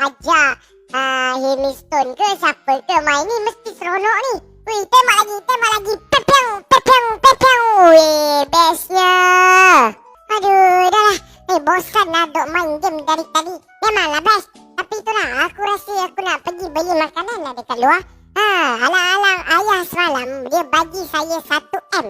ajar Himistone ke siapa ke main ni mesti seronok ni. Wih, tembak lagi. Pepiang. Wih, bestnya. Aduh, dah lah. Bosan lah duk main game dari tadi. Memanglah best. Tapi itulah, aku rasa aku nak pergi beli makanan lah dekat luar. Alang-alang ayah semalam dia bagi saya 1M.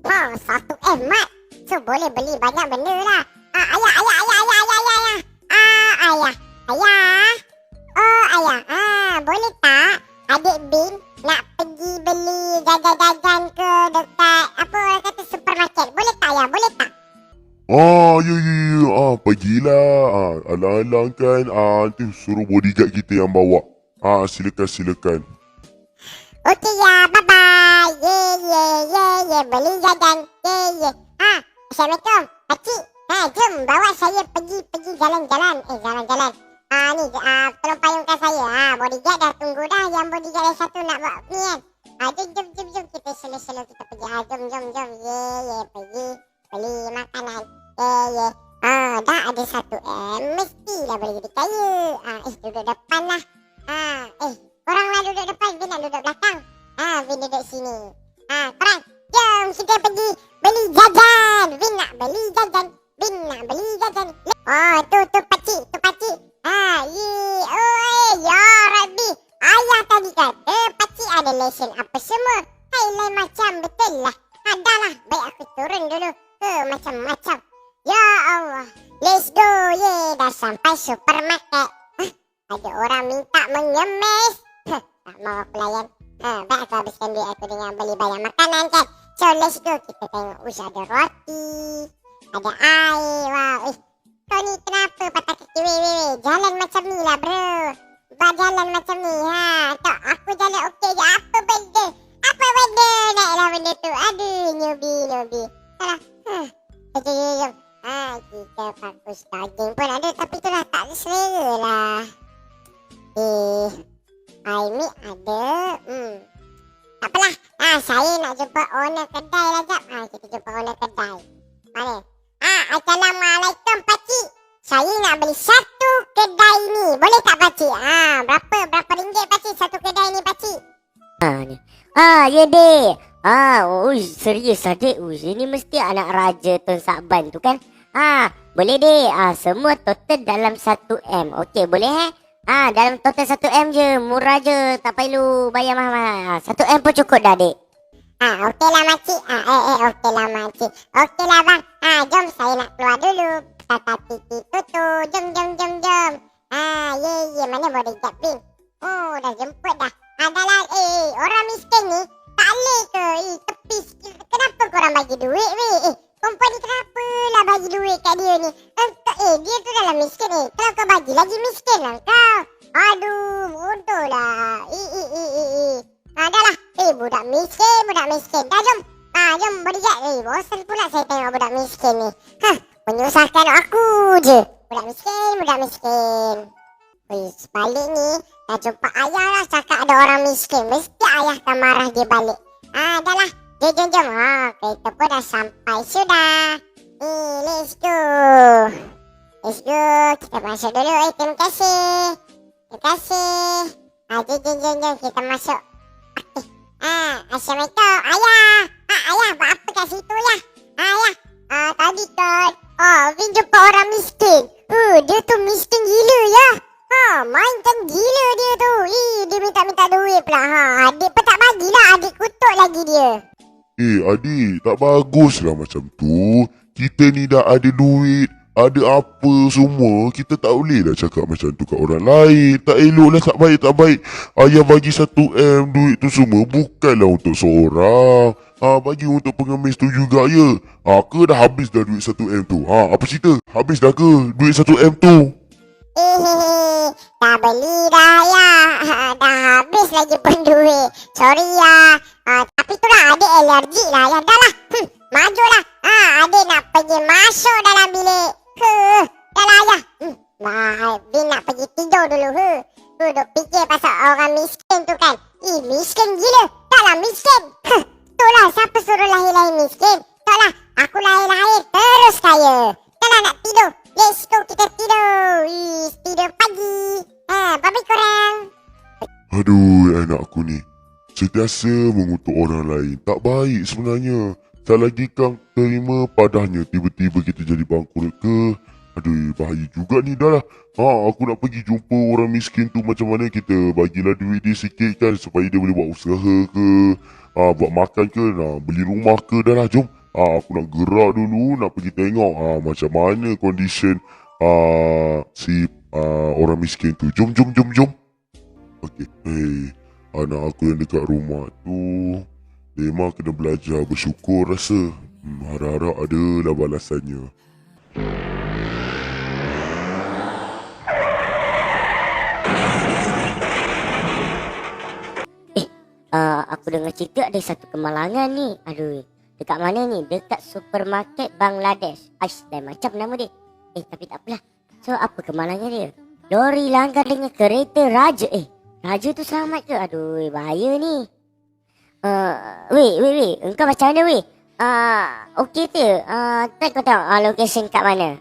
1M mat. So boleh beli banyak benda lah. Ayah. Ayah. Boleh tak adik Bin nak pergi beli jajan-jajan ke dekat apa orang kata supermarket? Boleh tak ya? Boleh tak? Ya. Pergilah. Alang-alang kan. Nanti suruh bodyguard kita yang bawa. Silakan. Okey ya, bye-bye. Ye. Beli jajan. Ye. Assalamualaikum. Pakcik. Jom bawa saya pergi jalan-jalan. Jalan-jalan. Ni tolong payungkan saya. Bodyguard dah tunggu dah. Yang bodyguard yang satu nak bawa ni kan. Jom. Kita slow-slow kita pergi. Jom. Ye. Pergi beli makanan. Ye. Dah ada 1M. Mestilah boleh jadi kaya. Duduk depan lah. Korang lah duduk depan. Vin nak duduk belakang. Vin duduk sini. Korang. Jom kita pergi beli jajan. Vin nak beli jajan. Tu pakcik. Ya Rabbi. Ayah tadi kata pakcik ada lesen apa semua. Lain macam betul lah. Dah lah. Baik aku turun dulu. Macam-macam. Ya Allah. Let's go. Dah sampai supermarket. Ada orang minta mengemis. Tak mau aku layan. Baik aku habiskan duit aku dengan beli banyak makanan kan. So let's go. Kita tengok. Ada roti. Ada air. Wow. Kau ni kenapa patah kaki? Weh. Jalan macam ni lah bro. Jalan macam ni. Tak, aku jalan okey je. Apa benda? Naiklah benda tu. Aduh, newbie. Salah. Jom. Kita fokus daging pun ada. Tapi tu lah tak selera lah. Air mi ada. Tak apalah. Saya nak jumpa owner kedai lah jap. Kita jumpa owner kedai. Mana? Assalamualaikum pakcik. Saya nak beli satu kedai ni. Boleh tak pakcik? Berapa ringgit pakcik satu kedai ni pakcik? Ya dek. Serius lah dek. Ini mesti anak Raja Tun Sakban tu kan? Boleh dek. Semua total dalam 1M. Okey boleh dalam total 1M je. Murah je. Tak perlu bayar mahal-mahal. 1M pun cukup dah dek. Okeylah makcik. Okeylah makcik. Okeylah bang. Jom saya nak keluar dulu. Tata titi tutu. Jom. Ye. Mana bodyguard Bin? Dah jemput dah. Dah lah. Orang miskin ni tak boleh ke? Tepis. Kenapa korang bagi duit weh? Perempuan ni kenapa lah bagi duit kat dia ni? Dia tu dalam miskin ni. Kalau kau bagi lagi miskin lah kau. Aduh, bodoh lah. Dah lah. Budak miskin. Dah jom. Jom bodyguard. Bosan pula saya tengok budak miskin ni. Menyusahkan aku je. Budak miskin. Balik ni dah jumpa ayah lah. Cakap ada orang miskin. Mesti ayah akan marah dia balik. Dah lah. Jom. Kereta pun dah sampai sudah. Let's go. Kita masuk dulu. Terima kasih. Jom. Kita masuk. Assalamualaikum. Ayah buat apa kat situ ya? Ayah. Tadi kan. Vin jumpa orang miskin. Dia tu miskin gila ya. Mainkan gila dia tu. Dia minta duit pula. Adik pun tak bagilah. Adik kutuk lagi dia. Adik, tak baguslah macam tu. Kita ni dah ada duit, ada apa semua. Kita tak boleh dah cakap macam tu kat orang lain. Tak elok lah, tak baik. Ayah bagi 1M duit tu semua bukanlah untuk seorang. Bagi untuk pengemis tu juga ya. Ke dah habis dah duit 1M tu? Apa cerita? Habis dah ke duit 1M tu? Dah beli dah ya. Dah habis lagi pun duit. Sorry ya. Tapi tu lah adik alergik lah ya. Dah lah. Maju lah. Adik nak pergi masuk dalam bilik. Dah lah ya. Bin nak pergi tidur dulu. Duduk fikir pasal orang miskin tu kan. Miskin gila. Tak lah miskin. Tu lah siapa suruh lahir-lahir miskin. Tak lah. Aku lahir-lahir terus kaya. Dah lah nak tidur. Let's go kita tidur. Tidur pagi. Aduh, anak aku ni sentiasa mengutuk orang lain. Tak baik sebenarnya. Tak lagi kang terima padahnya tiba-tiba kita jadi bangkrut ke. Aduh, bahaya juga ni dah lah. Aku nak pergi jumpa orang miskin tu, macam mana kita bagilah duit dia sikit kan, supaya dia boleh buat usaha ke, buat makan ke, beli rumah ke. Dah lah, jom. Aku nak gerak dulu, nak pergi tengok macam mana condition si orang miskin tu. Jom. Okey. Anak aku yang dekat rumah tu memang kena belajar bersyukur rasa. Harap-harap adalah balasannya. Aku dengar cerita ada satu kemalangan ni. Aduh, dekat mana ni? Dekat supermarket Bangladesh. Aish, dah macam nama dia. Tapi tak apalah. So, apa kemalangan dia? Lori langgar dengan kereta raja. Raja tu selamat ke? Aduh, bahaya ni. Weh. Engkau macam mana, weh? Okey tu? Try kau tengok location kat mana?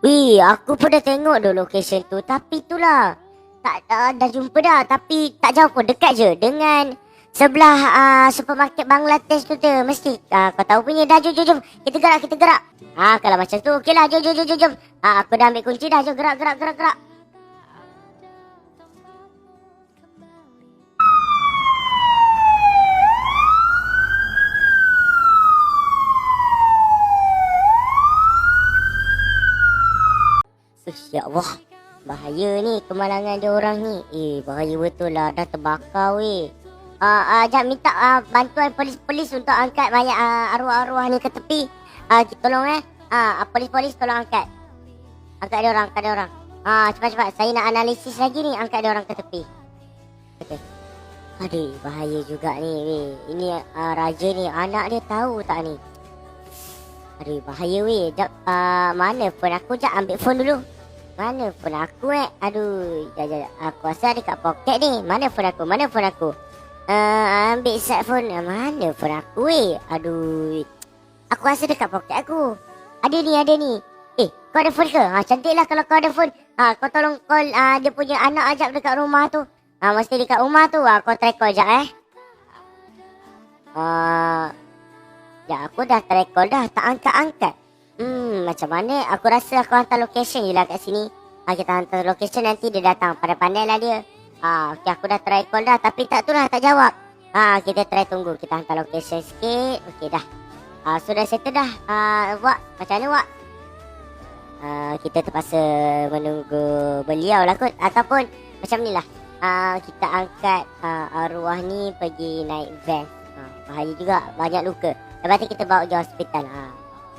Weh, aku pun dah tengok dah location tu. Tapi itulah. Dah jumpa dah. Tapi tak jauh pun. Dekat je. Dengan sebelah supermarket Bangladesh tu. Mesti. Kau tahu punya. Dah, jom. Kita gerak. Kalau macam tu. Okey lah. Jom. Aku dah ambil kunci dah. Jom gerak. Ya Allah, bahaya ni kemalangan dia orang ni. Bahaya betul lah, dah terbakar weh. Jap minta bantuan polis-polis untuk angkat banyak arwah-arwah ni ke tepi. Tolong polis-polis tolong angkat dia orang. Cepat. Saya nak analisis lagi ni, angkat dia orang ke tepi. Okay. Aduh, bahaya juga ni weh. Ini raja ni, anak dia tahu tak ni? Aduh, bahaya weh. Jap, mana phone aku? Jap, ambil phone dulu. Mana phone aku Aduh, jap. Aku rasa ada kat poket ni. Mana phone aku? Ambil set phone. Mana phone aku Aduh. Aku rasa dekat poket aku. Ada ni. Kau ada phone ke? Cantik lah kalau kau ada phone. Kau tolong call dia punya anak ajak dekat rumah tu. Mesti dekat rumah tu. Kau try call jap Ya, aku dah try call dah. Tak angkat-angkat. Macam mana? Aku rasa aku hantar location je lah kat sini. Kita hantar location, nanti dia datang. Pandai-pandai lah dia. Okay, aku dah try call dah. Tapi tak tu lah, tak jawab. Kita try tunggu. Kita hantar location sikit. Okay dah. Sudah settle dah. Wak, macam mana Wak? Kita terpaksa menunggu beliau lah kot. Ataupun macam ni lah. Kita angkat arwah ni pergi naik van. Bahaya juga. Banyak luka. Lepas tu kita bawa pergi hospital.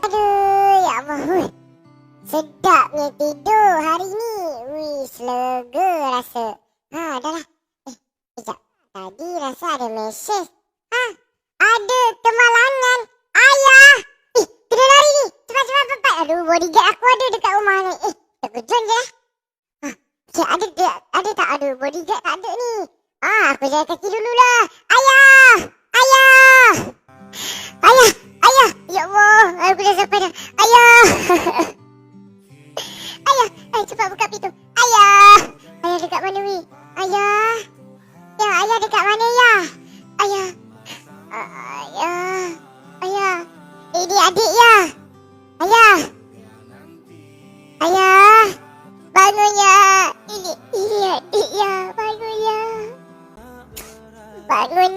Aduh, ya Allah. Sedapnya tidur hari ni. Selega rasa. Dah lah. Sekejap. Tadi rasa ada mesej. Ada kemalangan. Ayah. Kena lari ni. Cepat. Aduh, bodyguard aku ada dekat rumah ni. Terkejut je lah. Okay, ada tak? Aduh, bodyguard tak ada ni. Aku jalan kaki dululah. Ayah. Ya Allah, aku dah sampai dah. Ayah. Cepat buka pintu. Ayah dekat mana weh? Ayah dekat mana ya? Ayah. Ini adik ya. Ayah. Bangun ya. Ini adik ya. Bangun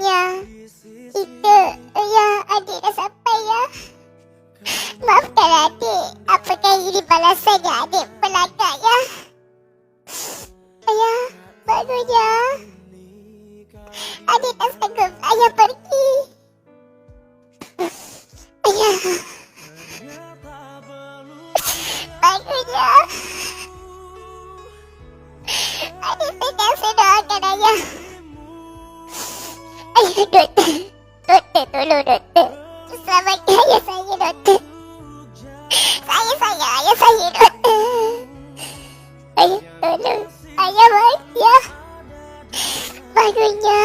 ya. Kita, adik dah sampai ya. Maafkan adik. Apakah ini balasannya adik pelagak ya? Ayah, bangun ya. Adik tak sanggup ayah pergi. Ayah. Bangun ya. Adik sentiasa doakan ayah. Ayah, doktor. Doktor, tolong doktor. Selamatkan ayah saya, doktor. Saya ayah saya, doktor. Ayah, tolong. Ayah mati ya. Bangunnya.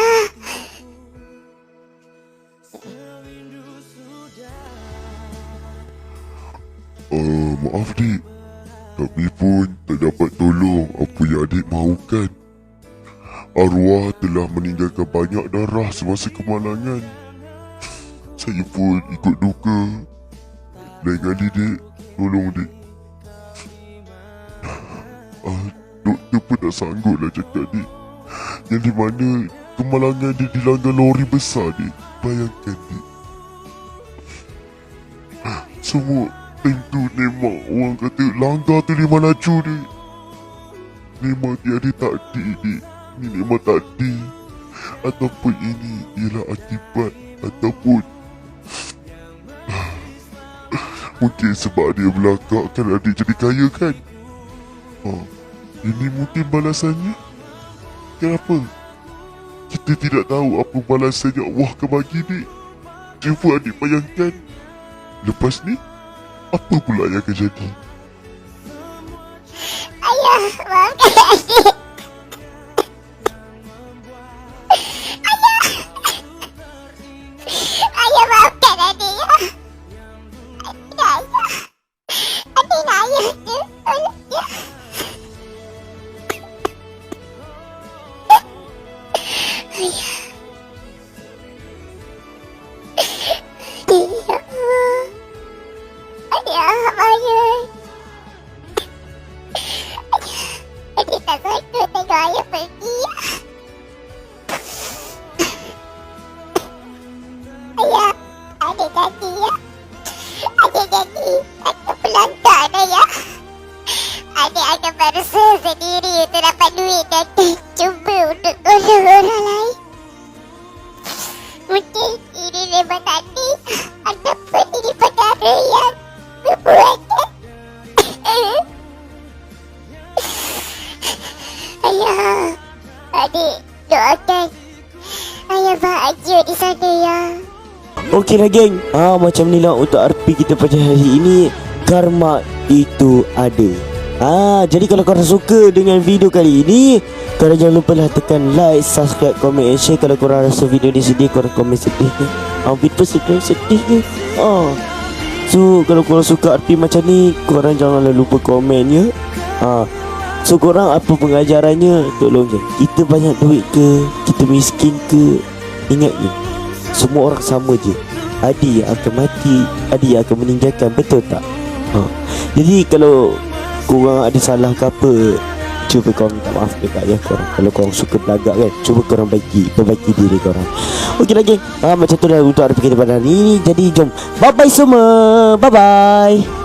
Maaf dik. Kami pun tak dapat tolong apa yang adik mahukan. Arwah telah meninggalkan banyak darah semasa kemalangan. Saya pun ikut duka. Lain kali dek, tolong dek. Doktor pun tak sanggup lah cakap dek. Yang di mana kemalangan dia dilanggar lori besar dek. Bayangkan dek. Semua time tu memang orang kata langgar tu 5 laju dek. Memang tiada takdir dek. Ini memang takdir. Ataupun ini ialah akibat. Ataupun mungkin sebab dia belakangkan adik jadi kaya kan. Ini mungkin balasannya. Kenapa? Kita tidak tahu apa balasan yang Allah akan bagi dek. Cuba adik bayangkan. Lepas ni, apa pula yang akan jadi? Ayah, maafkan adik. Ayah, maafkan adik ya. Adik nak ayah je. Tolong ya. Adik tak sanggup tengok ayah pergi. Ayah, adik janji ya. Adik janji akan pelanggan ayah. Adik akan berusaha sendiri untuk dapat duit dan cuba untuk tolong orang lain. Mungkin ini memang takdir ataupun ini perkara yang membuatkan. Ayah, adik doakan ayah bahagia di sana ya. Okeylah geng, macam ni lah untuk RP kita pada hari ini. Karma itu ada. Jadi kalau korang suka dengan video kali ini, korang jangan lupa lah tekan like, subscribe, komen, and share. Kalau korang rasa video ni sedih, korang komen sedih ke? Video sedih ke? So kalau korang suka RP macam ni, korang janganlah lupa komen ya. So korang apa pengajarannya, tolong je. Kita banyak duit ke, kita miskin ke, ingat je, semua orang sama je. Adik akan mati, adik akan meninggalkan, betul tak? Jadi kalau korang ada salah ke apa, cuba korang minta maaf dekat ayah korang. Kalau korang suka belagak kan, cuba korang perbaiki diri korang. Okey lah geng, macam tu lah untuk RP kita pada hari ini. Jadi jom, bye bye semua, bye bye.